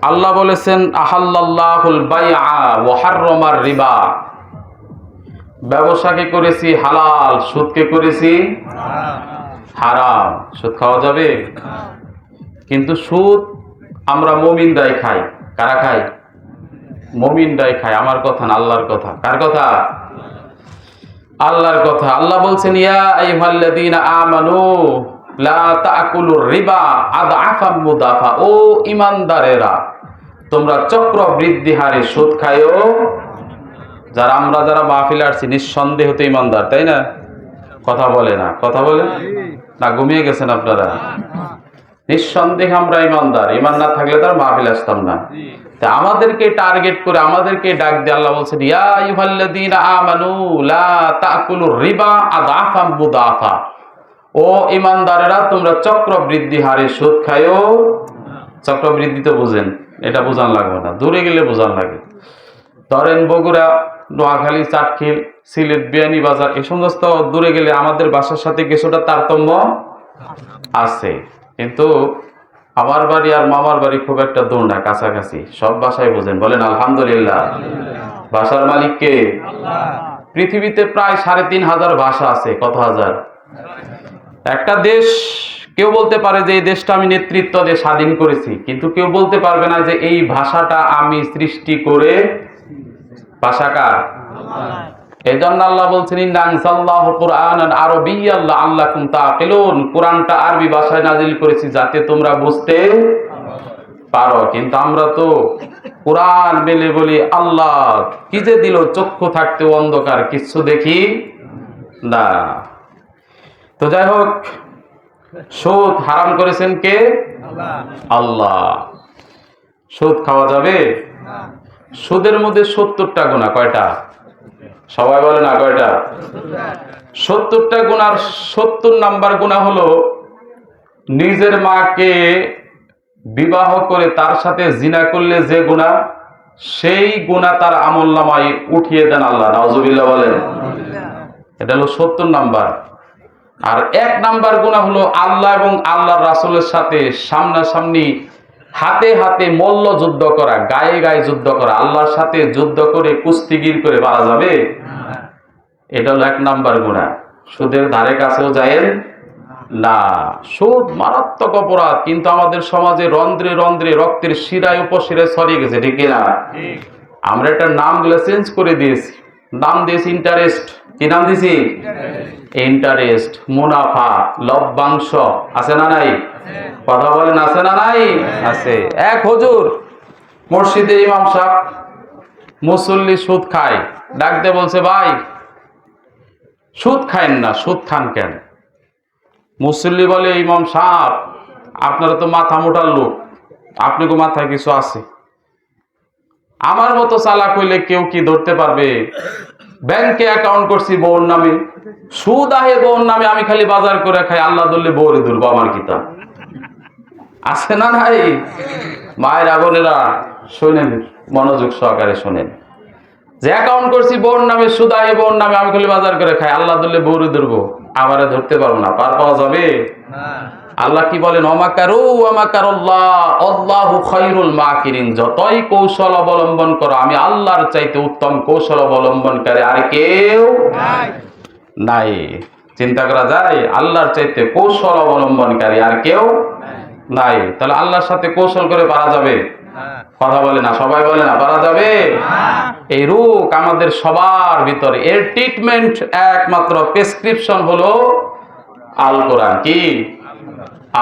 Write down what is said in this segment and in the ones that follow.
আল্লাহ বলেছেন আহাল্লাল্লাহুল বাইআ ওয়া হাররামার রিবা, ব্যবসাকে করেছি হালাল, সুদকে করেছি হারাম। সুদ খাওয়া যাবে? কিন্তু সুদ আমরা মুমিনরাই খাই। কারা খাই? মুমিনরাই খাই। আমার কথা না, আল্লাহর কথা। কার কথা? আল্লাহর কথা। আল্লাহ বলছেন ইয়া আইয়ুহাল্লাযীনা আমানু লা তাকুলুর রিবা আদআফাম মুদাফা। ও ঈমানদারেরা, তোমরা চক্রবৃদ্ধি হারে সুদ খায়ও। যারা মাহফিলে আসছি নিঃসন্দেহে তো ঈমানদার, তাই না? কথা বলে না, কথা বলে না, ঘুমিয়ে গেছেন আপনারা? নিঃসন্দেহে আমরা ঈমানদার। ঈমান না থাকলে তার মাহফিলে আসতাম না। তা আমাদেরকে টার্গেট করে আমাদেরকে ডাক দিয়ে আল্লাহ বলছেন ইয়া আইয়ুহাল্লাযীনা আমানু লা তাকুলুর রিবা আদআফাম মুদাফা। ও ঈমানদারেরা, তোমরা চক্রবৃদ্ধি হারে সুদ খায়ও। চক্রবৃদ্ধি তো বুঝেন, এটা বোঝান লাগবে না, দূরে গেলে বোঝান লাগে। ধরেন বগুড়া, নোয়াখালী, চাটখিল, সিলেট, বিয়ানীবাজার, এই সমস্ত দূরে গেলে আমাদের বাসার সাথে কিছুটা তারতম্য আছে। কিন্তু আমার বাড়ি আর মামার বাড়ি খুব একটা দূর না, কাছাকাছি। সব ভাষায় বোঝেন, বলেন আলহামদুলিল্লাহ। ভাষার মালিক কে? পৃথিবীতে প্রায় ৩,৫০০ ভাষা আছে। কত হাজার? একটা দেশ, কেউ বলতে পারে যে এই দেশটা আমি নেতৃত্ব দিয়ে স্বাধীন করেছি, কিন্তু কেউ বলতে পারবে না যে এই ভাষাটা আমি সৃষ্টি করে। ভাষা কার? এই জন্য আল্লাহ বলছেন ইন্না আনজালনাহু কুরআনান আরাবিয়্যান লাআল্লাকুম তাআকিলুন। কোরআনটা আরবি ভাষায় নাজিল করেছি যাতে তোমরা বুঝতে পারো। কিন্তু আমরা তো কোরআন মেলে বলি আল্লাহ কি যে দিল, চক্ষু থাকতে অন্ধকার, কিচ্ছু দেখি না। তো যাই হোক, সুদ হারাম করেছেন কে? আল্লাহ। সুদ খাওয়া যাবে? সুদের মধ্যে ৭০টা গুনাহ। কয়টা? সবাই বলে না, কয়টা? ৭০টা গুনার ৭০ নাম্বার গুনাহ হলো নিজের মাকে বিবাহ করে তার সাথে জিনা করলে যে গুনাহ, সেই গুনাহ তার আমলনামায় উঠিয়ে দেন আল্লাহ। নাউজুবিল্লাহ বলেন। এটা হলো ৭০ নাম্বার। আর ১ নাম্বার গুনাহ হলো আল্লাহ এবং আল্লাহর রাসূলের সাথে সামনাসামনি হাতে হাতে মল্ল যুদ্ধ করা, গায়ে গায়ে যুদ্ধ করা। আল্লাহর সাথে যুদ্ধ করে কুস্তিগির করে পারা যাবে? এটা হলো ১ নাম্বার গুনাহ। সুদের ধারে কাছেও যায় না। সুদ মারাত্মক অপরাধ, কিন্তু আমাদের সমাজে রন্ধ্রে রন্ধ্রে রক্তের শিরায় উপশিরায় ছড়িয়ে গেছে, ঠিক কিনা? আমরা এটার নামগুলো চেঞ্জ করে দিয়েছি। নাম দিয়েছি ইন্টারেস্ট। কি নাম দিয়েছি? ইন্টারেস্ট, মুনাফা, লভ্যাংশ। আছে না নাই? কথা বলেন, আছে না নাই? আছে। এক হুজুর, মসজিদের ইমাম সাহেব, মুসল্লি সুদ খায়। ডাকতে বলছে ভাই সুদ খায়েন না। সুদ খান কেন? মুসল্লি বলে ইমাম সাহেব আপনারা তো মাথা মোটার লোক, আপনাকে মাথায় কিছু আছে। আমার মতো চালাক হইলে কেউ কি ধরতে পারবে? ব্যাংকে অ্যাকাউন্ট করছি বউর নামে, সুদ আহে বউর নামে, আমি খালি বাজার করে খাই, আল্লাহ ধরলে বউরে ধরবো। আমার কিতাব আছে না নাই? মায়ের বোনেরা শোনেন, মনোযোগ সহকারে শোনেন। যে অ্যাকাউন্ট করছি বউর নামে, সুদ আহে বউর নামে, আমি খালি বাজার করে খাই, আল্লাহ ধরলে বউরে ধরবো। আমারে ধরতে পারবো না, পার পাওয়া যাবে? আল্লাহ কি বলেন? অমাকারু অমাকারুল্লাহ আল্লাহু খায়রুল মাকিরিন। যতই কৌশল অবলম্বন করো, আমি আল্লাহর চাইতে উত্তম কৌশল অবলম্বনকারী আর কেউ নাই। চিন্তা করা যায়? আল্লাহর চাইতে কৌশল অবলম্বনকারী আর কেউ নাই। তাহলে আল্লাহর সাথে কৌশল করে পারা যাবে? কথা বলে না, সবাই বলে না, পারা যাবে? এই রোগ আমাদের সবার ভিতরে। এর ট্রিটমেন্ট একমাত্র প্রেসক্রিপশন হলো আল কোরআন। কি?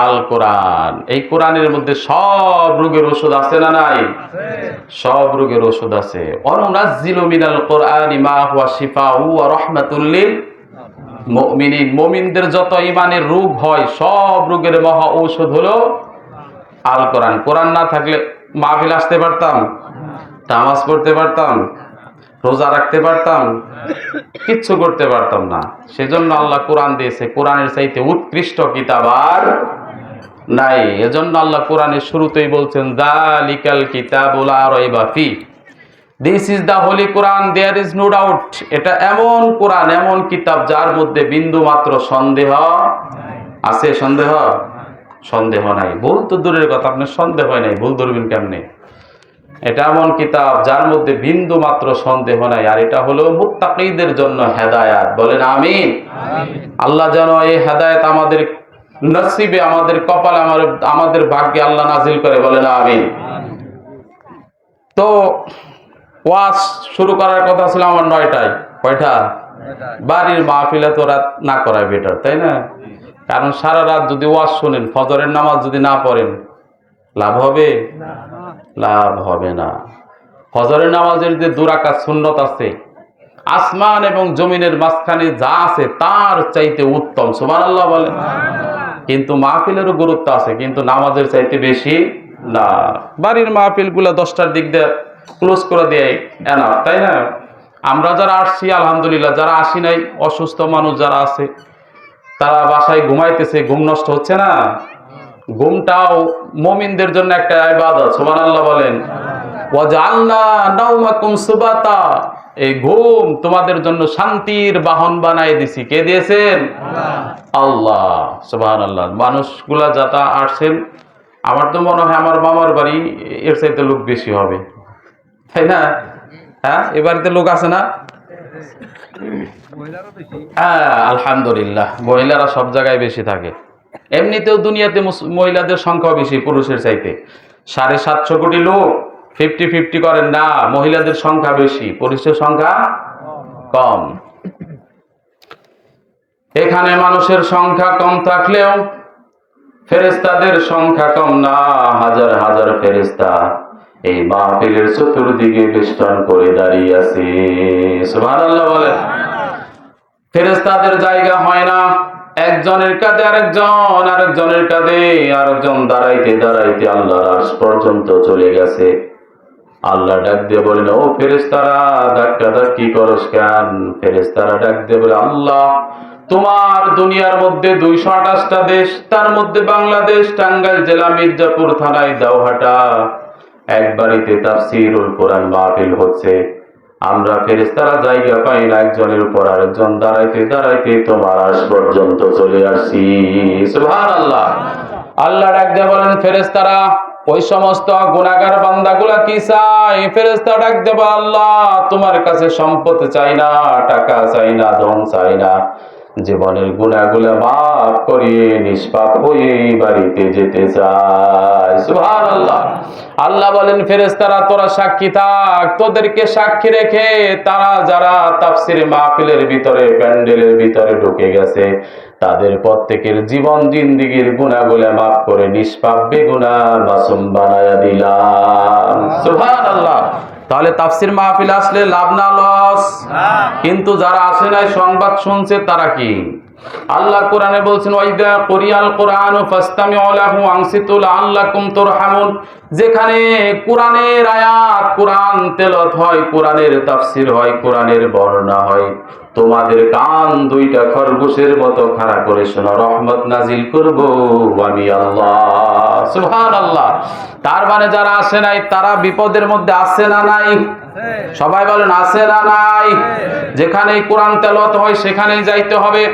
আল কোরআন। এই কোরআনের মধ্যে সব রোগের ওষুধ আছে না নাই? সব রোগের ওষুধ আছে। অনুনাজ্জিলু মিনাল কোরআনি মা হুয়া শিফাউ ওয়া রাহমাতুল লিল মুমিনিন। মুমিনদের যত ঈমানের রোগ হয়, সব রোগের মহা ঔষধ হলো আল কোরআন। কোরআন না থাকলে মাহফিল আসতে পারতাম? নামাজ পড়তে পারতাম? রোজা রাখতে পারতাম? কিচ্ছু করতে পারতাম না। সেজন্য আল্লাহ কোরআন দিয়েছে। কোরআনের চাইতে উৎকৃষ্ট কিতাব আর নাই। এজন্য আল্লাহ কোরআনের শুরুতেই বলছেন যালিকাল কিতাবু লা রাইবা ফি। This is the holy Quran, there is no doubt. এটা এমন কোরআন, এমন কিতাব যার মধ্যে বিন্দু মাত্র সন্দেহ আছে। সন্দেহ সন্দেহ নাই। ভুল তো দূরের কথা, আপনার সন্দেহ হয় নাই, ভুল ধরবেন কেমনে? এটা এমন কিতাব যার মধ্যে বিন্দু মাত্র সন্দেহ নাই, আর এটা হলো মুত্তাকিদের জন্য হেদায়াত। বলেন আমিন। আল্লাহ যেন এই হেদায়েত আমাদের নসিবে, আমাদের কপালে, আমাদের ভাগ্যে আল্লাহ নাজিল করে। বলেন আমিন। তো ওয়াজ শুরু করার কথা ছিল আমার 9টায়। কয়টা? বাড়ির মাহফিলে তো রাত না করাই বেটার, তাই না? কারণ সারা রাত যদি ওয়াজ শুনেন, ফজরের নামাজ যদি না পড়েন, লাভ হবে? লাভ হবে না। ফজরের নামাজের যে 2 রাকাত সুন্নত আছে, আসমান এবং জমিনের মাঝখানে যা আছে তার চাইতে উত্তম। সুবহানাল্লাহ বলেন। কিন্তু মাহফিলেরও গুরুত্ব আছে, কিন্তু নামাজের চাইতে বেশি না। বাড়ির মাহফিল গুলা 10টার দিক দিয়ে ক্লোজ করে দেয় এনাফ, তাই না? আমরা যারা আসছি আলহামদুলিল্লাহ, যারা আসি নাই, অসুস্থ মানুষ যারা আছে তারা বাসায় ঘুমাইতেছে, ঘুম নষ্ট হচ্ছে না? ঘুমটাও মুমিনদের জন্য একটা ইবাদত। সুবহানাল্লাহ বলেন। ওয়াজআলনা নাওমাকুম সুবাতা, এই ঘুম তোমাদের জন্য শান্তির বাহন বানাই দিছি। কে দিয়েছেন? আল্লাহ। সুবহানাল্লাহ। মানুষগুলা যারা আসছেন, আমার তো মনে হয় আমার মামার বাড়ি এর চাইতে লোক বেশি হবে, তাই না? হ্যাঁ, এ বাড়িতে লোক আছে না? হ্যাঁ, আলহামদুলিল্লাহ। মহিলারা সব জায়গায় বেশি থাকে। এমনিতেও দুনিয়াতে মহিলাদের সংখ্যা বেশি পুরুষের চাইতে। 750 কোটি লোক, 50-50 করেন না, মহিলাদের সংখ্যা বেশি, পুরুষের সংখ্যা কম। এখানে মানুষের সংখ্যা কম থাকলেও ফেরেশতাদের সংখ্যা কম না। হাজার হাজার ফেরেশতা এই মাহফিলের চতুর্দিকে বেষ্টন করে দাঁড়িয়ে আছে। সুবহানাল্লাহ বলে। ফেরেশতাদের জায়গা হয় না। একজনের কাঁধে আরেকজন, আরেকজনের কাঁধে আরেকজন, দাঁড়াইতে দাঁড়াইতে আল্লাহর আরশ পর্যন্ত চলে গেছে। আল্লাহ ডাক দিয়ে বলেন, ও ফেরেশতারা, ধাক্কা ধাক্কি করস কেন? ফেরেশতারা ডাক দিয়ে বলে, আল্লাহ, তোমার দুনিয়ার মধ্যে 228টা দেশ, তার মধ্যে বাংলাদেশ, টাঙ্গাইল জেলা, মির্জাপুর থানায় দাওহাটা, এক বাড়িতে তাফসীরুল কোরআন মাহফিল হচ্ছে। আমরা ফেরেশতারা জায়গা পাই না, একজনের উপর আরেকজন দাঁড়াইতে দাঁড়াইতে তোমার আরশ পর্যন্ত চলে আসছি। সুবহানাল্লাহ। আল্লাহ ডাক দিয়ে বলেন, ফেরেশতারা, ওই সমস্ত গুনাহগার বান্দাগুলা কি চায়? ফেরেশতা ডাক দেব, আল্লাহ, তোমার কাছে সম্পদ চাই না, টাকা চাই না, ধন চাই না, জীবনের গুনাহগুলো মাফ করিয়ে নিষ্পাপ হয়ে বাড়িতে যেতে চাই। সুবহানাল্লাহ। আল্লাহ বলেন, ফেরেশতারা, তোরা সাক্ষী থাক, তোদেরকে সাক্ষী রেখে তারা যারা তাফসীর মাহফিলের ভিতরে, প্যান্ডেলের ভিতরে ঢুকে গেছে, তাদের প্রত্যেকের জীবন জিন্দেগীর গুনাহগুলো মাফ করে নিষ্পাপ বেগুনাহ মাসুম বানায়া দিলাম। সুবহানাল্লাহ। তাহলে তাফসীর মাহফিল আসলে লাভ না লস? কিন্তু যারা আসে নাই, সংবাদ শুনছে, তারা কি? আল্লাহ কোরআনে বলছেন, ওয়াইদা কুরিয়াল কুরআনু ফাসতামিউ লাহু আনসিতু লাআল্লাকুম তুরহামুন। যেখানে কোরআনের আয়াত, কোরআন তেলাওয়াত হয়, কোরআনের তাফসীর হয়, কোরআনের বর্ণনা হয়, তোমাদের কান 2টা খরগোশের মতো খাড়া করে শোনো, রহমত নাজিল করব আমি আল্লাহ। সুবহানাল্লাহ। তার মানে যারা আসে নাই তারা বিপদের মধ্যে আছে না নাই? সবাই বলেন, আছে না নাই? যেখানে কোরআন তেলাওয়াত হয় সেখানেই যাইতে হবে।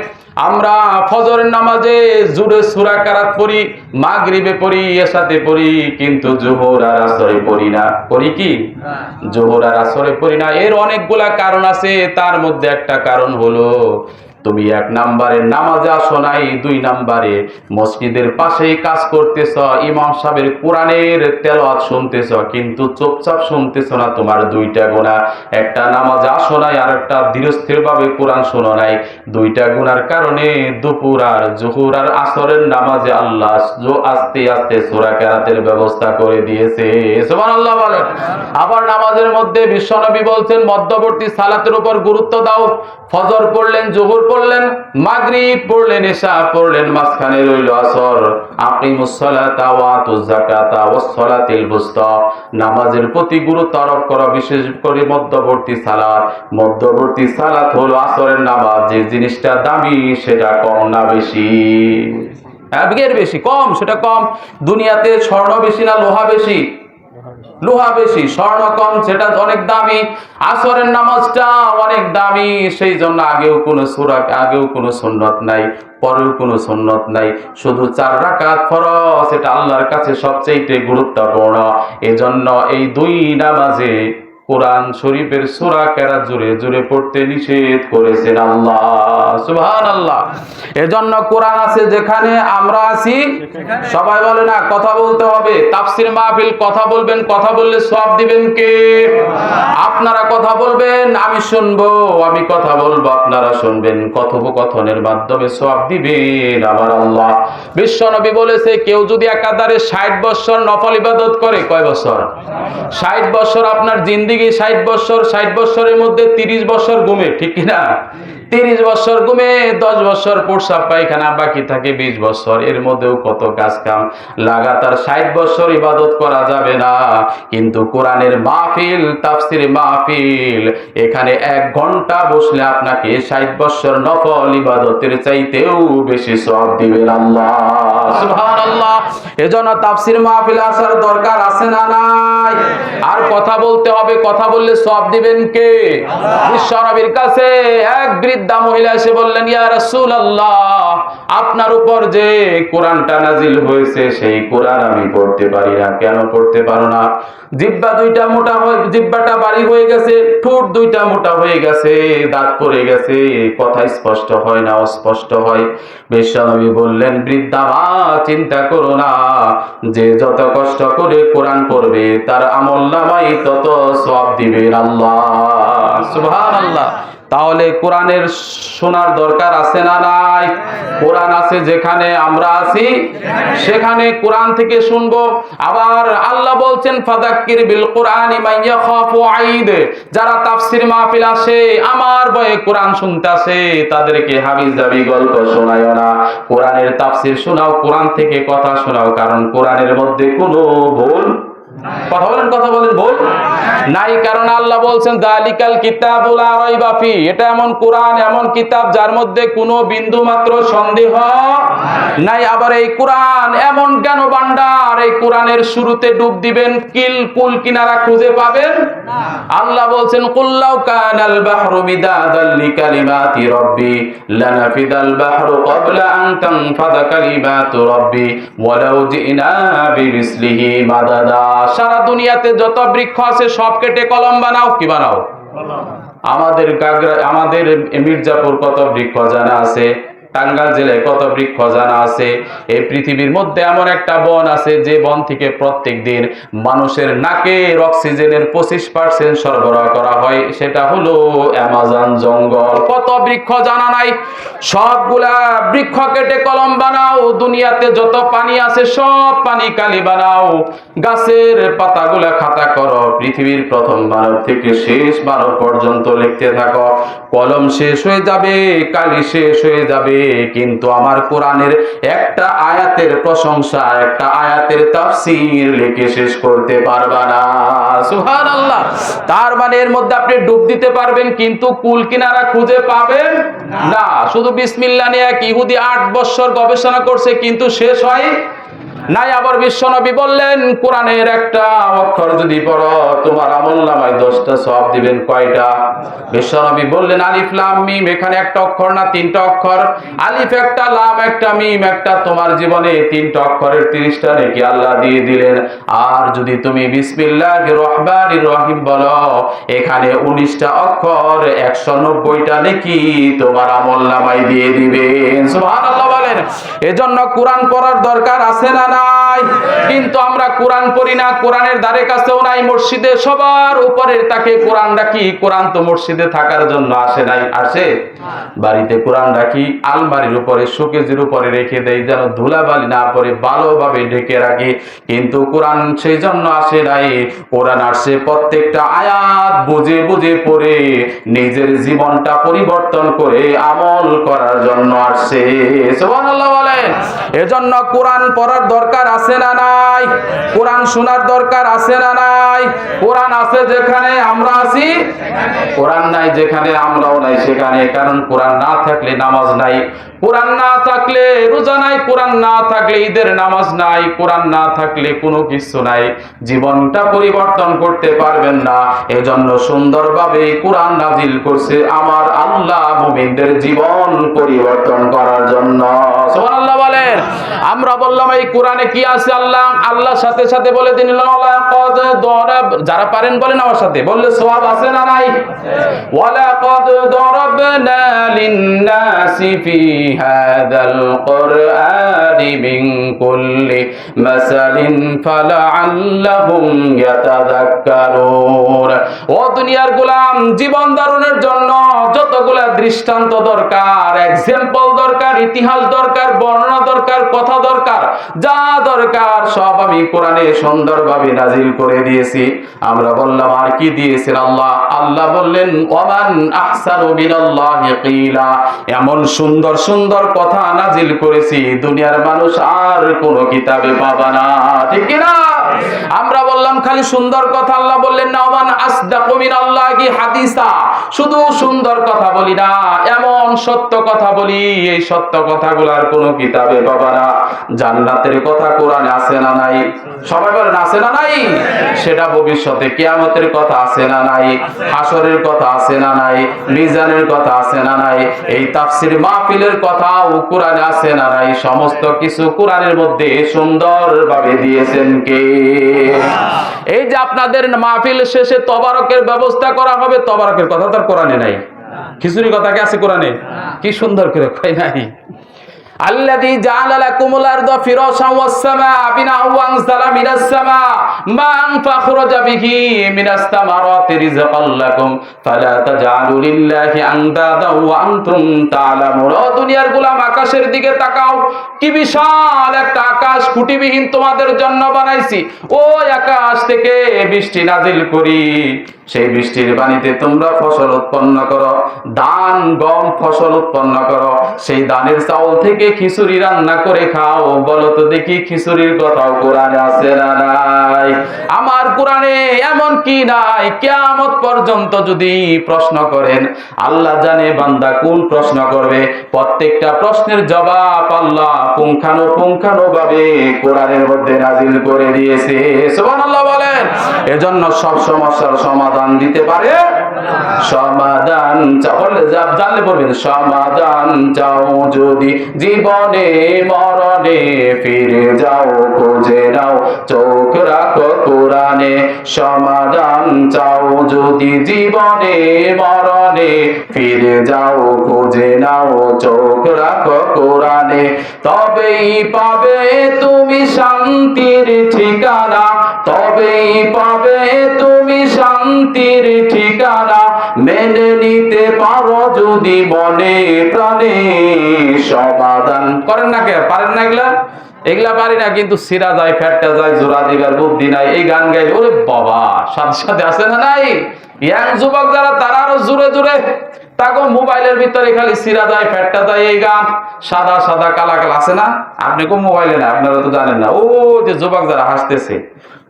আমরা ফজরের নামাজে জোরে সূরা কারাত পড়ি, মাগরিবে পড়ি, এশাতে পড়ি, কিন্তু যোহর আর আসরে পড়ি না। পড়ি কি? যোহর আর আসরে পড়ি না। এর অনেকগুলা কারণ আছে। তার মধ্যে একটা কারণ হলো, তুমি 1 নম্বরে নামাজে আসো নাই, 2 নম্বরে মসজিদের পাশেই কাজ করতেছ, ইমাম সাহেবের কোরআনের তেলাওয়াত শুনতেছ, কিন্তু চুপচাপ শুনতেছ না। তোমার 2টা গুনাহ। একটা নামাজে আসো নাই, আর একটা ধীরস্থিরভাবে কোরআন শোনো নাই। 2টা গুনার কারণে দুপুর আর যোহর আর আসরের নামাজে আল্লাহ আস্তে আস্তে সূরা কেরাতের ব্যবস্থা করে দিয়েছে। সুবহানাল্লাহ বলেন। আবার নামাজের মধ্যে বিশ্বনবী বলছেন, মধ্যবর্তী সালাতের উপর গুরুত্ব দাও। ফজর পড়লেন, যোহর পড়লেন, মাগরিব পড়লেন, এশা পড়লেন, মাঝখানে রইল আসর। আকিমুস সালাতা ওয়া আতুজ যাকাতা ওয়াস সালাতিল বুসতা। নামাজের প্রতি গুরুত্ব আরোপ করা, বিশেষ করে মধ্যবর্তী সালাত। মধ্যবর্তী সালাত হলো আসরের নামাজ। যে জিনিসটা দামি সেটা কম না বেশি? বেশি। কম, সেটা কম। দুনিয়াতে স্বর্ণ বেশি না লোহা বেশি? লোহা বেশি, স্বর্ণ কম, সেটা অনেক দামি। আসরের নামাজটা অনেক দামি, সেই জন্য আগেও কোনো সূরা, আগেও কোনো সুন্নত নাই, পরেও কোনো সুন্নত নাই, শুধু 4 রাকাত ফরজ। এটা আল্লাহর কাছে সবচেয়ে গুরুত্বপূর্ণ। এজন্য এই 2 নামাজে কোরআন শরীফের সূরা কেরাত জোরে জোরে পড়তে নিষেধ করেছেন আল্লাহ। সুবহানাল্লাহ। এজন্য কোরআন আছে যেখানে, আমরা আছি সবাই বলে না, কথা বলতে হবে। তাফসীর মাহফিল কথা বলবেন, কথা বললে সওয়াব দিবেন কে? আপনারা কথা বলবেন, আমি শুনবো, আমি কথা বলবো, আপনারা শুনবেন। কথোপকথনের মাধ্যমে সওয়াব দিবেন আমার আল্লাহ। বিশ্বনবী বলেছে, কেউ যদি একাধারে 60 বছর নফল ইবাদত করে, কয় বছর? 60 বছর। আপনার জিন্দেগি 60 বছর, 60 বছরের মধ্যে 30 বছর ঘুমে, ঠিক কিনা? 30 বছর ঘুমে, 10 বছর প্রস্রাব পায়খানা, বাকি থাকে 20 বছর। এর মধ্যেও কত কাজ কাম, লাগাতার 60 বছর ইবাদত করা যাবে না। কিন্তু কোরআনের মাহফিল, তাফসীর মাহফিল, এখানে 1 ঘন্টা বসলে আপনাকে 60 বছর নফল ইবাদতের চাইতেও বেশি সওয়াব দিবেন আল্লাহ। সুবহানাল্লাহ। এজন্য তাফসীর মাহফিল আসার দরকার আছে না নাই? আর কথা বলতে হবে, কথা বললে সওয়াব দিবেন কে? বিশ্বনবীর কাছে এক বৃদ্ধা মহিলা এসে বললেন, ইয়া রাসূলুল্লাহ, আপনার উপর যে কোরআনটা নাজিল হয়েছে, সেই কোরআন আমি পড়তে পারি না। কেন পড়তে পারো না? জিহ্বা 2টা মোটা হয়ে, জিহ্বাটা ভারী হয়ে গেছে, ঠোঁট 2টা মোটা হয়ে গেছে, দাঁত পড়ে গেছে, কথা স্পষ্ট হয় না, অস্পষ্ট হয়। বিশ্বনবী বললেন, বৃদ্ধা মা, চিন্তা করো না, যে যত কষ্ট করে কোরআন পড়বে তার আমলনামায় তত সওয়াব দিবেন আল্লাহ। সুবহানাল্লাহ। তাহলে কোরআনের শোনার দরকার আছে না নাই? কোরআন আছে যেখানে, আমরা আছি সেখানে কোরআন থেকে শুনবো। আবার আল্লাহ বলছেন, ফাযাক্কির বিল কুরআনি মান ইয়াখাফু আইদ, যারা তাফসীর মাহফিল আসে, আমার ভয়ে কোরআন শুনতে আসে, তাদেরকে হাবিজাবি গল্প শোনায়ও না, কোরআনের তাফসীর শোনাও, কোরআন থেকে কথা শোনাও। কারণ কোরআনের মধ্যে কোনো ভুল, কথা বলেন, কথা বলেন, ভুল নাই। কারণ আল্লাহ বলছেন, যালিকাল কিতাবুল লা রাইবা ফি, এটা এমন কোরআন, এমন কিতাব যার মধ্যে কোনো বিন্দু মাত্র সন্দেহ নাই। আবার এই কোরআন এমন জ্ঞান ভান্ডার, এই কোরআনের শুরুতে ডুব দিবেন, কুল কিনারা খুঁজে পাবেন না। আল্লাহ বলছেন, কুল লাউ কানাল বাহরু মিদাদাল লিকালিমাতি রাব্বি লানাফিদাল বাহরু ক্বাবলা আন তানফাদা কালিমাতু রাব্বি ওয়ালাউ জিনা বিমিসলিহি মাদাদা। সারা দুনিয়াতে যত বৃক্ষ আছে সব কেটে কলম বানাও, কি বানাও? আমাদের গাগরা, আমাদের মির্জাপুর কত বৃক্ষ জানা আছে? টাঙ্গাইল জেলায় কত বৃক্ষ জানা আছে? এই পৃথিবীর মধ্যে এমন একটা বন আছে, যে বন থেকে প্রত্যেক দিন মানুষের নাকের অক্সিজেনের 25% সরবরাহ করা হয়, সেটা হলো অ্যামাজন জঙ্গল। কত বৃক্ষ জানা নাই? সবগুলা বৃক্ষ কেটে কলম বানাও। দুনিয়াতে যত পানি আছে সব পানি কালি বানাও। গাছের পাতাগুলা খাতা করো, পৃথিবীর প্রথম মানব থেকে শেষ মানব পর্যন্ত লিখতে থাকো। কলম শেষ হয়ে যাবে, কালি শেষ হয়ে যাবে, কিন্তু আমার কোরআনের একটা আয়াতের প্রশংসা, একটা আয়াতের তাফসীর লিখে শেষ করতে পারবা না। সুবহানাল্লাহ। তার মানে এর মধ্যে আপনি ডুব দিতে পারবেন, কিন্তু কুল কিনারা খুঁজে পাবেন না। শুধু বিসমিল্লাহ নিয়ে এক ইহুদি 8 বছর গবেষণা করছে, কিন্তু শেষ হয় নাই। আবার বিশ্বনবী বললেন, কোরআনের একটা অক্ষর যদি পড়ো, তোমার আমলনামায় 10টা সওয়াব দিবেন। কয়টা? বিশ্বনবী বললেন, আলিফ লাম মিম, এখানে একটা অক্ষর না 3টা অক্ষর। আলিফ একটা, লাম একটা, মিম একটা, তোমার জীবনে 3টা অক্ষরের 30টা নেকি আল্লাহ দিয়ে দিলেন। আর যদি তুমি বিসমিল্লাহির রহমানির রহিম বলো, এখানে 19টা অক্ষর, 190টা নেকি তোমার আমলনামায় দিয়ে দিবেন। সুবহানাল্লাহ বলেন। এজন্য কোরআন পড়ার দরকার আছে না নাই? কিন্তু আমরা কোরআন পড়ি না, কোরআনের ধারে কাছেও নাই। মসজিদে সবার উপরের তাকে কোরআন রাখি, কোরআন তো মসজিদে থাকার জন্য আসে নাই, আসে? বাড়িতে কোরআন রাখি, আলমারির উপরে, শোকেজের উপরে রেখে দেই, যেন ধুলাবালি না পড়ে, ভালোভাবে ঢেকে রাখি। কিন্তু কোরআন সেই জন্য আসে নাই। কোরআন আসছে প্রত্যেকটা আয়াত বুঝে বুঝে পড়ে নিজের জীবনটা পরিবর্তন করে আমল করার জন্য আসছে। সুবহানাল্লাহ বলেন। এজন্য কোরআন পড়ার দরকার আছে। আছে না নাই? কোরআন শোনার দরকার আছে না নাই? কোরআন আছে যেখানে আমরা আছি, কোরআন নাই যেখানে আমরাও নাই সেখানে। কারণ কোরআন না থাকলে নামাজ নাই, কোরআন না থাকলে রোজা নাই, কোরআন না থাকলে ঈদের নামাজ নাই, কোরআন না থাকলে কোনো কিছু নাই। জীবনটা পরিবর্তন করতে পারবেন না। এজন্য সুন্দরভাবে কোরআন নাজিল করছে আমার আল্লাহ মুমিনদের জীবন পরিবর্তন করার জন্য। সুবহানাল্লাহ বলেন। আমরা বললাম এই কোরআনে কি আছে? আল্লাহ সাথে সাথে বলে দিন লাকাদ দরাব, যারা পারেন বলেন আমার সাথে, বললে সওয়াব আছে না নাই? ওয়ালাকাদ দরাবনা লিন-নাসি ফি হাযাল কুরআনি মিন কুল্লি মাসালিন ফালাআল্লাহুম ইয়াতাযাক্কারুন। ও দুনিয়ার গোলাম, জীবন ধারণের জন্য যতগুলা দৃষ্টান্ত দরকার, এক্সাম্পল দরকার, ইতিহাস দরকার, বর্ণনা দরকার, কথা দরকার, যা দরকার সব আমি কোরআনে সুন্দরভাবে নাজিল করে দিয়েছি। আমরা বললাম আর কি দিয়েছেন আল্লাহ বললেন ওয়ামান আহসানু মিনাল্লাহি কিলা, এমন সুন্দর সুন্দর কথা নাজিল করেছি দুনিয়ার মানুষ আর কোন কিতাবে পাবা না। ঠিক কি না? আমরা বললাম খালি সুন্দর কথা, আল্লাহ বললেন না ওয়ামান আসদাকু মিনাল্লাহি হাদিসা, শুধু সুন্দর কথা বলি না, এমন সত্য কথা বলি, এই সত্য কথাগুলোর কোনো কিতাবে পাবা না। জান্নাতের কথা কোরআনে আছে না নাই? সবাই বলেন আছে না নাই? সেটা ভবিষ্যতে কিয়ামতের কথা আছে না নাই? হাসরের কথা আছে না নাই? মিজানের কথা আছে না নাই? এই তাফসীর মাহফিলের কথাও কোরআনে আছে না নাই? সমস্ত কিছু কোরআনের মধ্যে সুন্দরভাবে দিয়েছেন কে? এই যে আপনাদের মাহফিল শেষে তবারকের ব্যবস্থা করা হবে, তবারকের কথা তো কোরআনে নাই। খিচুড়ি কথা কি আছে কোরআনে? কি সুন্দর করে কই নাই? আল্লাযী জাআলা লাকুমুল আরদা ফিরাশান ওয়াস সামাআ বিনাআন ওয়া আনজালা মিনাস সামাআ মা'আন ফাখরাজা বিহি মিনাস সামারাতি রিজকান লাকুম ফালা তাজআলু লিল্লাহি আনদাদান ওয়া আনতুম তা'লামুন। ও দুনিয়ার গোলাম, আকাশের দিকে তাকাও, কি বিশাল একটা আকাশ খুঁটিবিহীন তোমাদের জন্য বানাইছি। ওই আকাশ থেকে বৃষ্টি নাজিল করি, সেই বৃষ্টির পানিতে তোমরা ফসল উৎপন্ন করো, ধান গম ফসল উৎপন্ন করো, সেই ধানের চাউল থেকে খিচুড়ি রান্না করে খাও। বলো তো দেখি খিচুড়ির কথাও কোরআনে আছে না নাই? আমার কোরআনে এমন কি নাই? কিয়ামত পর্যন্ত যদি প্রশ্ন করেন, আল্লাহ জানে বান্দা কোন প্রশ্ন করবে। প্রত্যেকটা প্রশ্নের জবাব আল্লাহ পুঙ্খানুপুঙ্খানুভাবে কোরআনের মধ্যে নাজিল করে দিয়েছে। সুবহানাল্লাহ বলেন। এজন্য সব সমস্যার সমাধান দিতে পারে। সমাধান জানলে বলবেন, সমাধান চাও যদি জীবনে মরণে, ফিরে যাও খুঁজে নাও চোখ রাখো কোরআনে। সমাধান চাও যদি জীবনে মরণে, ফিরে যাও খুঁজে নাও চোখ রাখো কোরআনে। তবেই পাবে তুমি শান্তির ঠিকানা, তবেই পাবে তুমি শান্তির ঠিকানা। মেনে নিতে পারো যদি মনে প্রাণে, সমাধান করেন না কে? পারেন না এগুলা পারি না, কিন্তু সিরা যায়, ফেটটা যায়, জোড়া দিবার বুদ্ধি নাই। এই গান গাই, ওরে বাবা, সাথে সাথে আছে না নাই? ইয়াং যুবক যারা, তারা আরো জোরে জোরে, তাকে মোবাইলের ভিতরে খালি সিরা যায়, ফেটটা যায়, এই গান সাদা সাদা কালা কালা আছে না? আপনি কোন মোবাইলে না, আপনারা তো জানেন না। ও যে যুবক যারা হাসতেছে,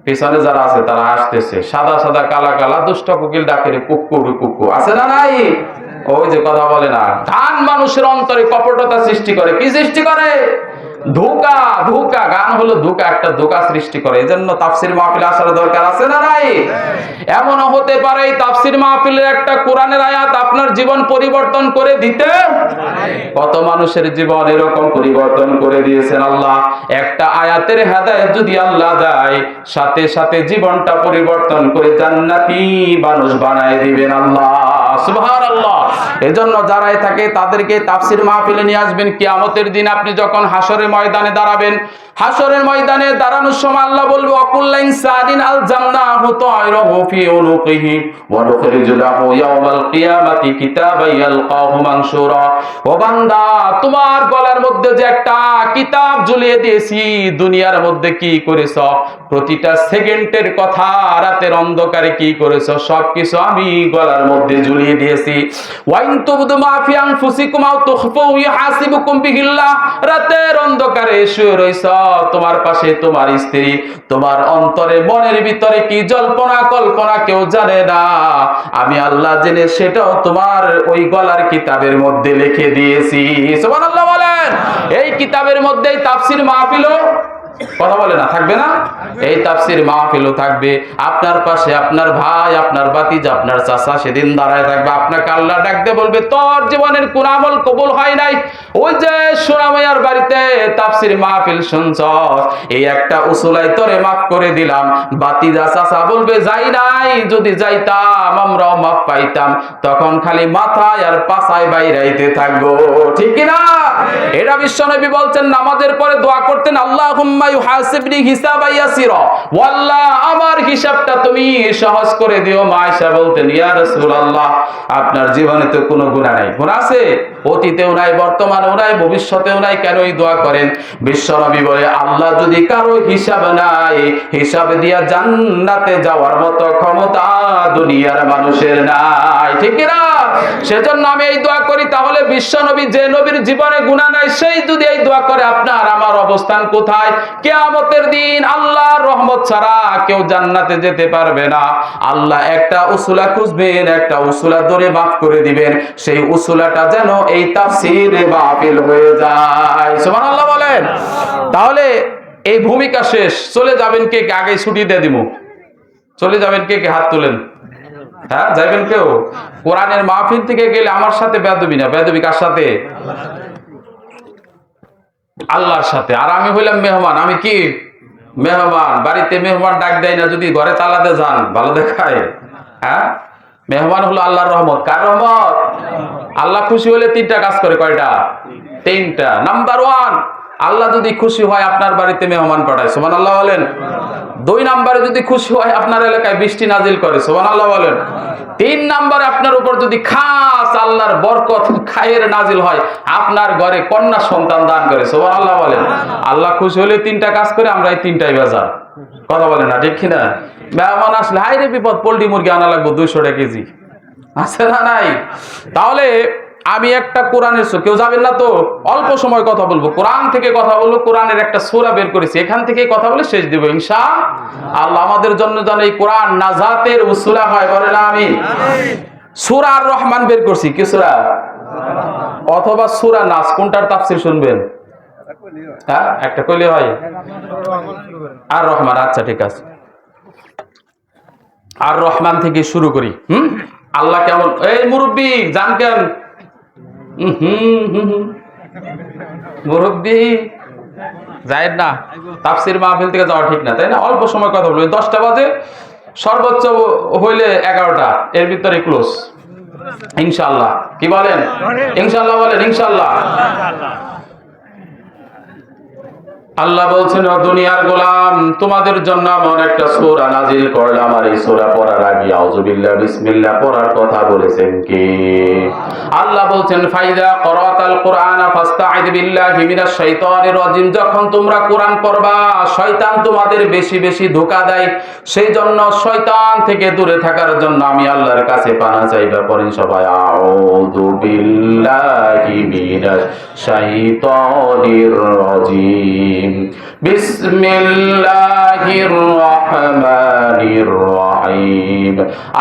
পিছনে যারা আছে তারা হাসতেছে, সাদা সাদা কালা কালা দুষ্ট কোকিল ডাকে কুকু কুকু, আছে না নাই? ওই যে কথা বলে না, গান মানুষের অন্তরে কপটতা সৃষ্টি করে। কি সৃষ্টি করে? ধোঁকা। ধোঁকা, গান হলো ধোঁকা, একটা ধোঁকা সৃষ্টি করে। এজন্য তাফসীর মাহফিলে আসার দরকার আছে না নাই? এমনও হতে পারে এই তাফসীর মাহফিলের একটা কোরআনের আয়াত আপনার জীবন পরিবর্তন করে দিতে। কত মানুষের জীবন এরকম পরিবর্তন করে দিয়েছেন আল্লাহ। একটা আয়াতের হেদায়েত যদি আল্লাহ দেয়, সাথে সাথে জীবনটা পরিবর্তন করে জান্নাতি মানুষ বানায় দিবেন আল্লাহ। সুবহানাল্লাহ। এজন্য যারাই থাকে তাদেরকে তাফসীর মাহফিলে নিয়ে আসবেন। কিয়ামতের দিন আপনি যখন হাসরের ময়দানে দাঁড়াবেন, হাসরের ময়দানে দাঁড়ানোর সময় আল্লাহ বলবে ওয়াকুল্লু ইনসানিন আলজামনাহু তায়রাহু ফি উনুকিহি ওয়া নুখরিজু লাহু ইয়াওমাল কিয়ামাতি কিতাবান ইয়ালকাহু মানশুরা। ও ও বান্দা, তোমার গলার মধ্যে যে একটা কিতাব ঝুলিয়ে দিয়েছি, দুনিয়ার মধ্যে কি করেছ, প্রতিটা সেকেন্ডের কথা, রাতের অন্ধকারে কি করেছ, সবকিছু আমি গলার মধ্যে ঝুলিয়ে দিয়েছি। ওয়াইন তুবদু মা ফি আনফুসিকুম আও তুখফুহু ইউহাসিবুকুম বিহিল্লাহ। রাতের অন্ধকারে শুয়ে রইছ, তোমার পাশে তোমার স্ত্রী, তোমার অন্তরে মনের ভিতরে কি জল্পনা কল্পনা কেউ জানে না, আমি আল্লাহ জেনে সেটাও তোমার ওই গলার কিতাবের মধ্যে লিখে দিয়েছি। সুবহানাল্লাহ বলেন। এই কিতাবের মধ্যেই তাফসীর মাহফিলও, কথা বলে না, থাকবে না? এই তাফসীর মাহফিলও থাকবে। আপনার পাশে আপনার ভাই, আপনার ভাতিজা, আপনার চাচা সেদিন দাঁড়ায় থাকবে, আপনাকে আল্লাহ ডাক দিয়ে বলবে, তোর জীবনের কোন আমল কবুল হয় নাই, ওই যে সোনামাইয়ার বাড়িতে তাফসীর মাহফিল শুনছস, এই একটা উসুলাই তোরে মাফ করে দিলাম। ভাতিজা চাচা বলবে, যাই নাই, যদি যাইতাম আমরাও মাফ পাইতাম, তখন খালি মাথায় আর পাছায় বাইরাইতে থাকবো, ঠিক কি না? এটা বিশ্বনবী বলছেন, নামাজের পরে দোয়া করতেন, আল্লাহুম্মা ইউহাসিবনি হিসাবান ইয়াসিরা, ও আল্লাহ আমার হিসাবটা তুমি সহজ করে দিও। মা আয়েশা বলতেন, ইয়া রাসূলুল্লাহ, আপনার জীবনে তো কোনো গুনাহ নাই, গুনাহ আছে? অতীতেও নাই, বর্তমানেও নাই, ভবিষ্যতেও নাই, কেন এই দোয়া করেন? বিশ্বনবী বলে, আল্লাহ যদি কারো হিসাব নাই, হিসাব দিয়া জান্নাতে যাওয়ার মতো ক্ষমতা দুনিয়ার মানুষের নাই, ঠিক না? সেজন্য আমি এই দোয়া করি। তাহলে বিশ্বনবী, যে নবীর জীবনে গুনাহ নাই, সেই যদি এই দোয়া করে, আপনার আমার অবস্থান কোথায়? কিয়ামতের দিন আল্লাহর রহমত ছাড়া কেউ জান্নাতে যেতে পারবে না। আল্লাহ একটা উসুলা খুঁজবেন, একটা উসুলা ধরে মাফ করে দিবেন, সেই উসুলাটা যেন এই তাফসীরে মাহফিল হয়ে যায়। সুবহানাল্লাহ বলেন। তাহলে এই ভূমিকা শেষ। চলে যাবেন কে কে? আগে ছুটি দিয়ে দিব। চলে যাবেন কে কে? হাত তুলেন। হ্যাঁ, যাবেন কেউ? কোরআনের মাহফিল থেকে গেলে আমার সাথে বেয়াদবি না। বেয়াদবি কার সাথে? আল্লাহর সাথে। আর আমি হইলাম মেহমান। আমি কি মেহমান? বাড়িতে মেহমান ডাক দেয় না, যদি ঘরে চালাতে যান ভালো দেখায়? হ্যাঁ, মেহমান হলো আল্লাহর রহমত। কার রহমত? আল্লাহ খুশি হলে তিনটা কাজ করে। কয়টা? তিনটা। নাম্বার ওয়ান, আল্লাহ যদি খুশি হয় আপনার বাড়িতে মেহমান পাঠায়, সুবহানাল্লাহ বলেন। দুই নাম্বারে যদি খুশি হয় আপনার এলাকায় বৃষ্টি নাজিল করে, সুবহানাল্লাহ বলেন। তিন নাম্বারে আপনার উপর যদি খাস আল্লাহর বরকত খায়ের নাজিল হয়, আপনার ঘরে কন্যা সন্তান দান করে, সুবহানাল্লাহ বলেন। আল্লাহ খুশি হলে তিনটা কাজ করে, আমরা এই তিনটাই বাজার, কথা বলেন না, ঠিক কিনা? মেহমান আসলে হাই রে বিপদ, পোল্ট্রি মুরগি আনা লাগবে 200 টাকা কেজি, আছে না নাই? তাহলে আমি একটা কোরআনের, কেউ যাবেন না তো? অল্প সময় কথা বলবো, কোরআন থেকে কথা বলবো। কোরআনের একটা সূরা বের করেছি, এখান থেকে কথা বলে শেষ দিব ইনশাআল্লাহ। আমাদের জন্য যেন এই কোরআন নাজাতের উসুলা হয়, বলেন আমিন। সূরা আর রহমান বের করছি। কি সূরা? অথবা সূরা নাস, কোনটার তাফসীর শুনবেন? হ্যাঁ, একটা কইলে হয়। আর রহমান, আচ্ছা ঠিক আছে, আর রহমান থেকে শুরু করি। আল্লাহ কেমন? এই মুরব্বী জান কেন? মুরব্বী যায় না, তাফসীর মাহফিল থেকে যাওয়া ঠিক না, তাই না? অল্প সময় কথা বলবো। 10টা বাজে, সর্বোচ্চ হইলে 11টা, এর ভিতরে ক্লোজ ইনশাআল্লাহ। কি বলেন? ইনশাআল্লাহ বলেন। ইনশাআল্লাহ। আল্লাহ বলছেন, ও দুনিয়ার গোলাম, তোমাদের জন্য এমন একটা সূরা নাজিল করলাম, আর এই সূরা পড়ার আগে আউযুবিল্লাহ বিসমিল্লাহ পড়ার কথা বলেছেন কে? আল্লাহ বলছেন, ফাইদা করাতাল কুরআনা ফাস্তাইদ বিল্লাহি মিনাশ শাইতানির রাজিম। যখন তোমরা কোরআন পড়বা, শয়তান তোমাদের বেশি বেশি ধোঁকা দেয়, সেই জন্য শয়তান থেকে দূরে থাকার জন্য আমি আল্লাহর কাছে পানা চাইবা। পড়েন সবাই, আউযু বিল্লাহি মিনাশ শাইতানির রাজিম। বিসমিল্লাহির রহমানির রহিম।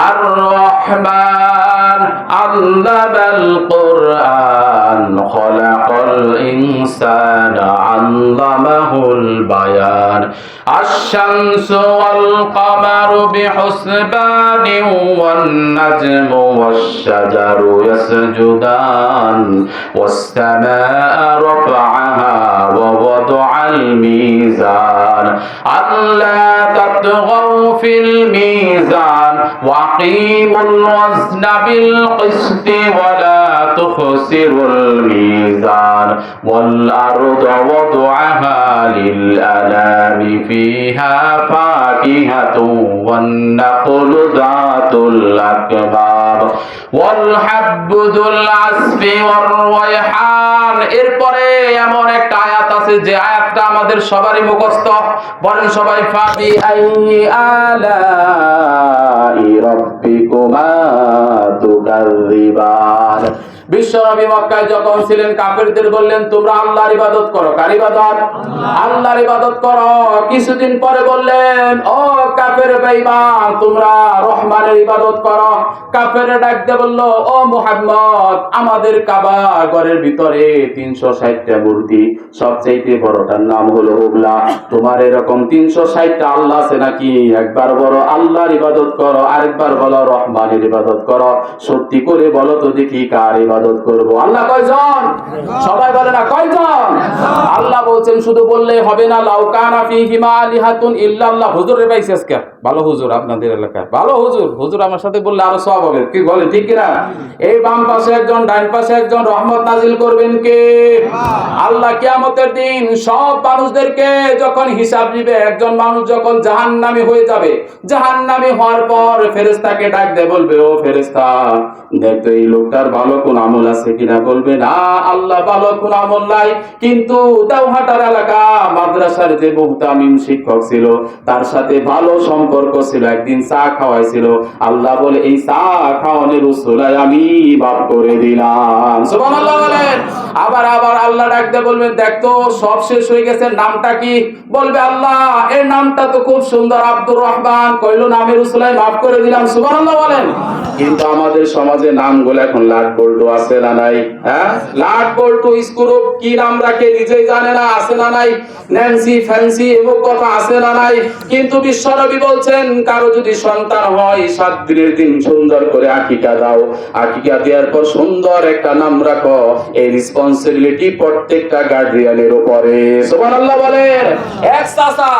আর রহমান আল্লামাল কুরআন খলাকাল ইনসানা আল্লামাহুল বায়ান। আশ-শামসু ওয়াল কামারু বিহুসবানিন ওয়ান নাজমু ওয়াশ-শাজারু ইয়াসজুদান ওয়াস-সামা'a রাফa'aha ওয়া ওয়াদা'আল মিজান আল্লা তাতগাউ ফিল মিজান ওয়া আকিমুল ওয়াজনা বিল কিসতি ওয়া লা তুখসিরুল মিজান ওয়াল আরদা ওয়াদা'aha লিল আনামি ফিহা ফাকিহাতু ওয়ান নাখলু যাতুল আকমাম ওয়াল হাব্বুল আসফি ওয়ার রায়হান। এরপরে এমন একটা আয়াত আছে যে আয়াতটা আমাদের সবারই মুখস্থ। বলেন সবাই, ফাবি আইয়ি আলাই রাব্বিকুমা তুকাযযিবান। বিশ্বনবী মক্কায় যখন ছিলেন কাফেরদের বললেন তোমরা আল্লাহর ইবাদত করো। কার ইবাদত? আল্লাহর ইবাদত করো। কিছুদিন পরে বললেন ও কাফের বেঈমান তোমরা রহমানের ইবাদত করো। কাফেররা ডাক দিয়ে বলল ও মুহাম্মদ আমাদের কাবা ঘরের ভিতরে 360টা মূর্তি, সবচেয়ে বড়টার নাম হলো হুবলা। তোমার এরকম 360টা আল্লাহ আছে নাকি? একবার বলো আল্লাহর ইবাদত করো, আরেকবার বলো রহমানের ইবাদত করো। সত্যি করে বলো তো দেখি কার ইবাদত করব? আল্লাহ কয়জন? সবাই বলে না কয়জন? আল্লাহ বলছেন শুধু বললেই হবে না, লাউ কানা ফীহিমা আলিহাতুন ইল্লাল্লাহ। হুজুরে পাইছে আজকে ভালো হুজুর আপনাদের এলাকায়, ভালো হুজুর। হুজুর আমার সাথে বললে আরো সওয়াব হবে। কি বলে ঠিক কিনা? এই বাম পাশে একজন, ডান পাশে একজন, রহমত নাজিল করবেন কে? আল্লাহ কিয়ামতের দিন সব মানুষদেরকে যখন হিসাব নিবে, একজন মানুষ যখন জাহান্নামী হয়ে যাবে, জাহান্নামী হওয়ার পর ফেরেশতাকে ডাক দিয়ে বলবে ও ফেরেশতা দেখতো এই লোকটার ভালো কোন আমল আছে কিনা। বলবে না আল্লাহ ভালো কোন আমল নাই, কিন্তু দেওহাটার এলাকা মাদ্রাসার যে মুহতামিম শিক্ষক ছিল তার সাথে ভালো সম্পর্ক ছিল, একদিন চা খাওয়াইছিল। আল্লাহ বলে এই চা খাওয়ানোর উসিলায় আমি মাফ করে দিলাম। সুবহানাল্লাহ বলেন। আবার আবার আল্লাহ ডাক দিয়ে বলবেন দেখতো সব শেষ হয়ে গেছে, নামটা কি? বলবে আল্লাহ এর নামটা তো খুব সুন্দর, আব্দুর রহমান। কইলো নামের উসিলায় মাফ করে দিলাম। সুবহানাল্লাহ বলেন। কিন্তু আমাদের সমাজে নামগুলো এখন লাট বল্টু আছে না নাই? হ্যাঁ, লাট বল্টু স্ক্রুপ কি নাম রাখে নিজেই জানে না, আছে না নাই? ন্যান্সি ফ্যান্সি এমন কথা আছে না নাই? কিন্তু বিশ্বনবী বলছেন কারো যদি সন্তান হয় 7 দিনের দিন সুন্দর করে আকিকা দাও, আকিকা দেওয়ার পর সুন্দর একটা নাম রাখো। এই রেসপন্সিবিলিটি প্রত্যেকটা গার্ডিয়ানের উপরে। সুবহানাল্লাহ বলেন। এক চাচা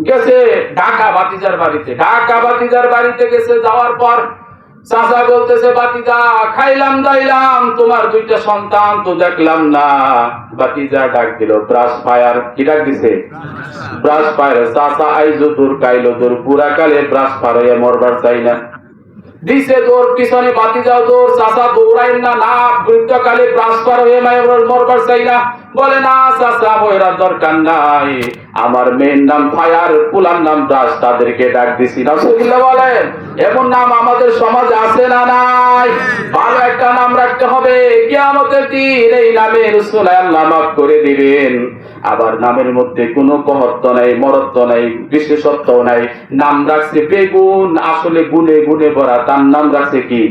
গেছে ঢাকা ভাতিজার বাড়িতে, ঢাকা ভাতিজার বাড়িতে গেছে, যাওয়ার পর চাচা বলতেছে ভাতিজা খাইলাম দাইলাম তোমার 2টা সন্তান তো দেখলাম না। ভাতিজা ডাক দিল ব্রাশ ফায়ার। কি ডাক দিছে? Brush fire. চাচা আইজো দূর কাইলো দূর, পুরা কালে ব্রাশ ফায়ার হয়ে মরবার চাই না। দিছে দৌড়, পিছনে ভাতিজাও দৌড়। চাচা দৌড়াইন না, না বৃদ্ধকালে ব্রাশ ফায়ার হয়ে মরবার চাই না। বলে না চাচা বইরার দরকার নাই, আমার মেয়ের নাম ফায়ার, পুলার নাম ব্রাশ, তাদেরকে ডাক দিছি। রাসূলুল্লাহ বলেন এমন নাম আমাদের সমাজে আছে না নাই? ভালো একটা নাম রাখতে হবে। কিয়ামতের দিন এই নামের উসিলায় আল্লাহ মাফ করে দিবেন। আবার নামের মধ্যে কোনো কহত্ব নাই, মরত্ব নাই, বিশেষত্ব নাই। নাম রাখছে বেগুন, আসলে গুণে গুণে ভরা, তার নাম রাখছে কি?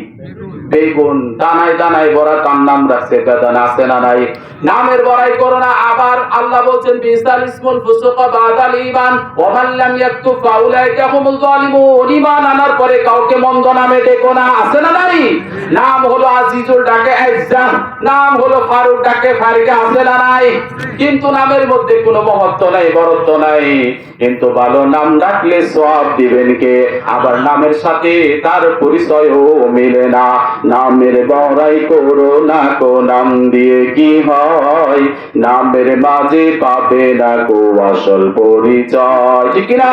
বেগুন। দানায় দানায় ভরা, তার নাম রাখছে বেদানা। আছে না নাই? নামের বড়াই করো না। আবার আল্লাহ বলছেন বিসাল ইসমুল ফুসুক বাদাল ঈমান ওয়া মান লাম ইয়াকতুব ফাউলাইকা হুমুল যালিমুন। ঈমান আনার পরে কাউকে মন্দ নামে ডেকো না। আছে না নাই? নাম হলো আজিজুল ডাকে আইজা, নাম হলো ফারুক ডাকে ফারিকা। আছে না নাই? কিন্তু নামের মধ্যে কোনো মহত্ব নাই, বড়ত্ব নাই। কিন্তু ভালো নাম রাখলে সওয়াব দিবেন কে? আবার নামের সাথে তার পরিচয়ও মিলে না। নামের বড়াই করো না কো, নাম দিয়ে কি হয়? নামের মাঝে পাবে না কো আসল পরিচয়। ঠিক না?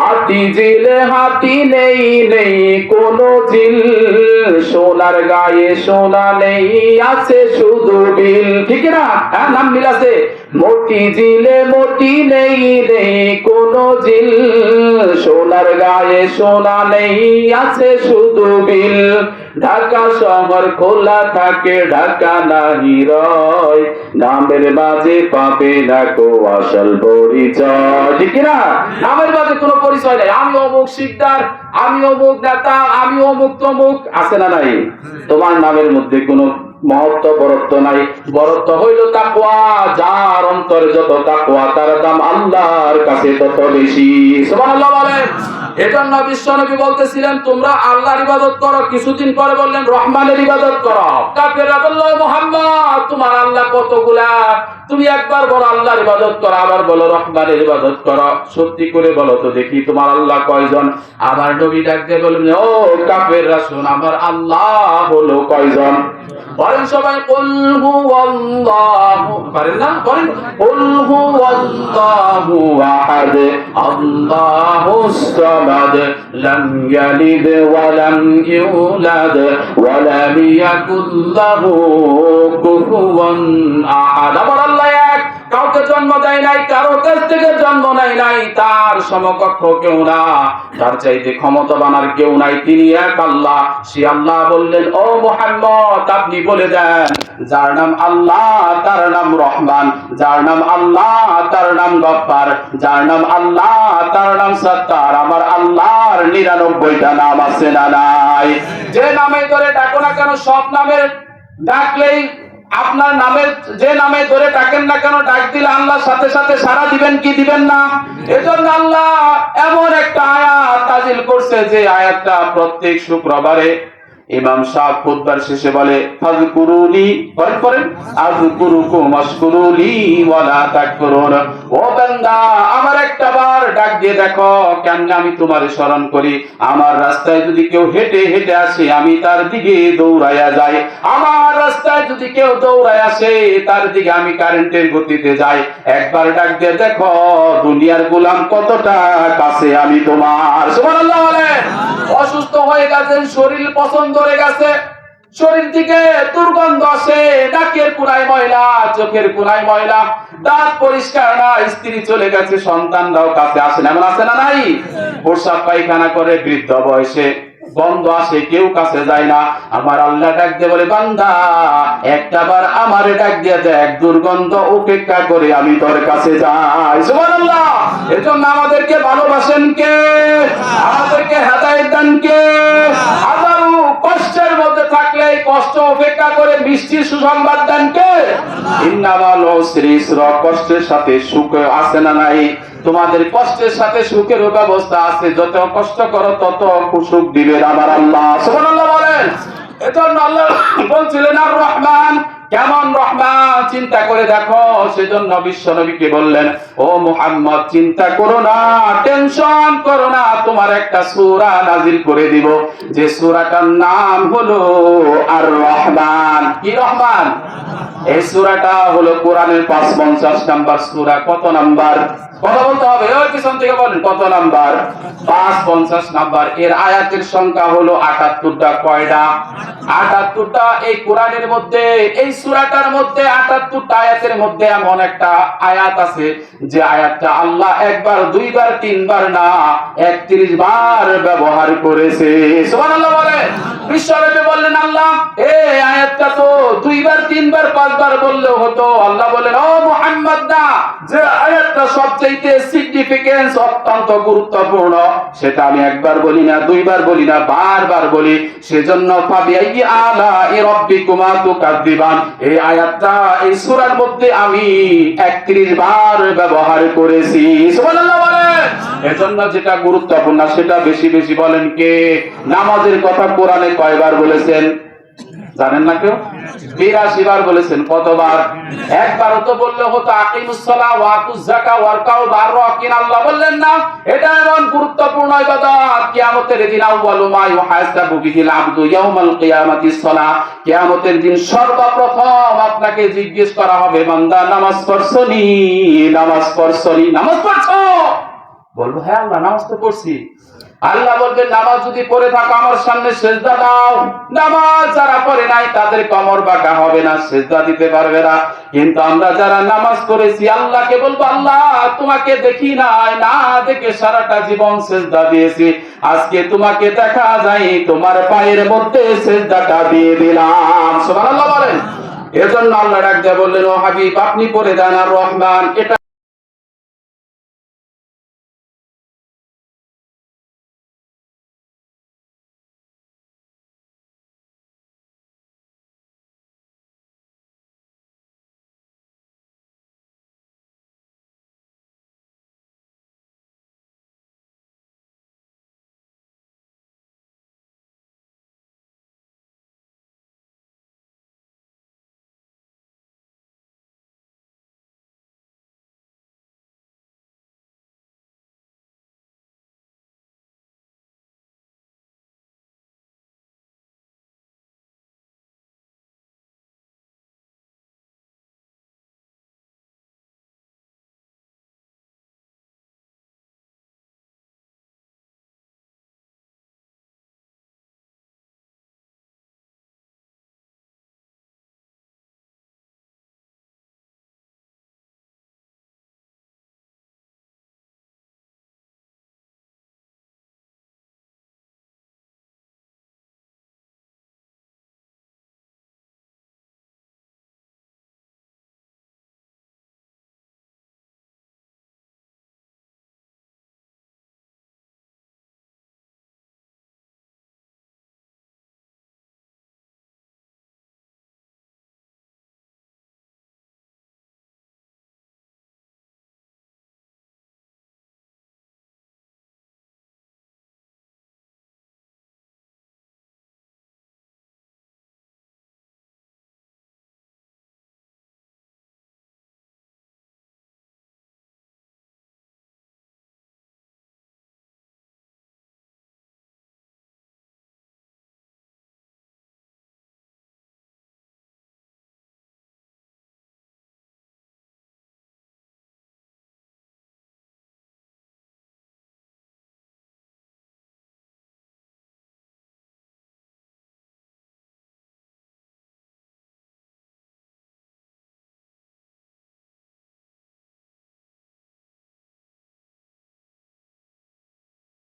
হাতি জিলে হাতি নেই, নেই কোনো জিল, সোনার গায়ে সোনা নেই, আছে শুধু বিল। ঠিক না? হ্যাঁ, নাম মিল আছে। মোটি জিলে মোটি নেই, নেই কোনো জিল, সোনার গায়ে সোনা নেই, আছে শুধু বিল। ঢাকা শহর খোলা থাকে, ঢাকা নাহি রয়, নামের মাঝে পাবে না কো আসল পরিচয়। ঠিক না? নামের মাঝে কোনো পরিচয় নাই। আমি অমুক শিকদার, আমি অমুক নেতা, আমি অমুক তমুক। আছে না নাই? তোমার নামের মধ্যে কোনো মহত্ব বরত্ব নাই। বরত্ব হইল তাকওয়া। যার অন্তরে যত তাকওয়া তার দাম আল্লাহর কাছে তত বেশি। সুবহানাল্লাহ বলেন। এজন্য বিশ্বনবী বলতেছিলেন তোমরা আল্লাহর ইবাদত করো, কিছুদিন পরে বললেন রহমানের ইবাদত করো। কাফেররা বলল মুহাম্মদ তোমার আল্লাহ কতগুলা? তুমি একবার বলো আল্লাহর ইবাদত করো, আবার বলো রহমানের ইবাদত করো। সত্যি করে বলো তো দেখি তোমার আল্লাহ কয়জন? আবার নবী ডাক দিয়ে বললেন ও কাফেররা শোন, আমার আল্লাহ হলো কয়জন? বলেন সবাই কুল হুয়াল্লাহু, পারেন না? বলেন কুল হুয়াল্লাহু আহাদ আল্লাহুস সামাদ লাম ইয়ালিদ ওয়া লাম ইউলাদ ওয়া লাম ইয়াকুল লাহু কুফুয়ান আহাদ। আবার আল্লাহ এক, কাউকে জন্ম দেয় নাই, কারো কাছ থেকে জন্ম নেয় নাই, তার সমকক্ষ কেউ না, তার চাইতে ক্ষমতাবান আর কেউ নাই, তিনি এক আল্লাহ। সে আল্লাহ বললেন, ও মুহাম্মদ আপনি বলে দেন, যার নাম আল্লাহ তার নাম রহমান, যার নাম আল্লাহ তার নাম গফফার, যার নাম আল্লাহ তার নাম সত্তার। আমার আল্লাহর 99টা নাম আছে না নাই? যে নামে ধরে ডাকো না কেন, সব নামের ডাকলেই আপনার নামের, যে নামে ধরে ডাকেন না কেন, ডাক দিলে আল্লাহ সাথে সাথে সাড়া দিবেন কি দিবেন না? এজন্য আল্লাহ এমন একটা আয়াত নাযিল করছে, যে আয়াতটা প্রত্যেক শুক্রবারে ইমাম সাহেব খুতবার শেষে বলে, ফাযকুরুনি, পড়েন আযকুরুকুম আশকুরুলি ওয়া লা তাকফুরুন। ও বান্দা, আমার একটা বার ডাক দিয়ে দেখো, কেন আমি তোমারে স্মরণ করি। আমার রাস্তায় যদি কেউ হেঁটে হেঁটে আসে, আমি তার দিকে দৌড়াইয়া যাই। আমার রাস্তায় যদি কেউ দৌড়ায় আসে, তার দিকে আমি কারেন্টের গতিতে যাই। একবার ডাক দিয়ে দেখো, দুনিয়ার গোলাম কতটা কাছে আমি তোমার। সুবহানাল্লাহ বলেন। অসুস্থ হয়ে গেছেন, শরীর পছন্দ ধরে গেছে, শরীর থেকে দুর্গন্ধ আসে, নাকের কোনায় ময়লা, চোখের কোনায় ময়লা, দাঁত পরিষ্কার না, স্ত্রী চলে গেছে, সন্তানরাও কাছে আসে না, এমন আছে না নাই? প্রসাব পায়খানা করে বৃদ্ধ বয়সে, গন্ধ আসে, কেউ কাছে যায় না। আমার আল্লাহ ডাক দিয়ে বলে, বান্দা একটা বার আমারে ডাক দিয়ে দেখ, দুর্গন্ধ উপেক্ষা করে আমি তোর কাছে যাই। সুবহানাল্লাহ। এজন্য আমাদেরকে ভালোবাসেন কে? আমাদেরকে হেদায়েত দেন কে? হাজারো কষ্টের মধ্যে থাকলে কষ্ট উপেক্ষা করে মিষ্টি সুসংবাদ দেন কে? ইন্নামাল উসরি ইসরা, কষ্টের সাথে সুখ আছে না নাই? তোমাদের কষ্টের সাথে সুখের ব্যবস্থা আছে, যত কষ্ট করো তত সুখ দিবেন আমার আল্লাহ। সুবহানাল্লাহ বলেন। এজন্য আল্লাহ বলছিলেন আর রহমান, কেমন রহমান চিন্তা করে দেখো। সেজন্য বিশ্ব নবীকে বললেন, ও মুহাম্মদ চিন্তা করো না, টেনশন করো না, তোমার একটা সূরা নাজিল করে দিব, যে সূরাটার নাম হলো আর রহমান। কি রহমান? এই সূরাটা হলো কোরআনের 55 নাম্বার সূরা। কত নাম্বার? কথা বলতে হবে, ওই পিছন থেকে বলেন কত নাম্বার? 55 নাম্বার। এর আয়াতের সংখ্যা হলো 78টা। কয়টা? 78টা। এই কোরআনের মধ্যে, এই সূরাটার মধ্যে 78টা আয়াতের মধ্যে এমন একটা আয়াত আছে, যে আয়াতটা আল্লাহ একবার, দুইবার, তিনবার না 31 বার ব্যবহার করেছে। সুবহানাল্লাহ বলেন। বিশ্বনবী বললেন, আল্লাহ এই আয়াতটা তো দুইবার, তিনবার, পাঁচবার বললেও হতো। আল্লাহ বলেন, ও মুহাম্মদ না, যে আয়াতটা সবচেয়ে সিগনিফিকেন্স, অত্যন্ত গুরুত্বপূর্ণ, সেটা আমি একবার বলি না, দুইবার বলি না, বারবার বলি। সেজন্য ফাবিআইয়ি আলা'i রাব্বিকুমা তুকাযযিবান, এই আয়াতটা এই সূরার মধ্যে আমি 31 বার ব্যবহার করেছি। সুবহানাল্লাহ বলেন। এজন্য যেটা গুরুত্বপূর্ণ সেটা বেশি বেশি বলেন কে? নামাজের কথা কোরআনে কয়বার বলেছেন জানেন না কেউ? 82 বার বলেছেন। কতবার? একবারও তো বললে হতো, আকিমুস সালাহ ওয়া আতুজ যাকাত ওয়ারকাউ বাররাকিন। আল্লাহ বললেন না, এটা এমন গুরুত্বপূর্ণ ইবাদত, কিয়ামতের দিন আউয়ালু মা ইউহাসাবু বিহিল আবদু ইয়াউমাল কিয়ামাতিস সালাহ, কিয়ামতের দিন সর্বপ্রথম আপনাকে জিজ্ঞেস করা হবে, বান্দা নামাজ পড়ছনি? নামাজ পড়ছনি? নামাজ পড়ছো? বলবো হ্যাঁ আল্লাহ নামাজ তো পড়ছি। আল্লাহ বলবেন, নামাজ যদি পড়ে থাকো আমার সামনে সেজদা দাও। নামাজ যারা পড়ে নাই তাদের কোমর বাঁকা হবে না, সেজদা দিতে পারবে না। কিন্তু আমরা যারা নামাজ পড়েছি, আল্লাহকে বলবো, আল্লাহ তোমাকে দেখি নাই, না দেখে সারাটা জীবন সেজদা দিয়েছি, আজকে তোমাকে দেখা যায়, তোমার পায়ের মধ্যে সেজদাটা দিয়ে দিলাম। সুবহানাল্লাহ বলেন। এজন্য আল্লাহ ডাক দিয়ে বললেন, ও হাবিব আপনি পড়ে দেন আর রহমান। এটা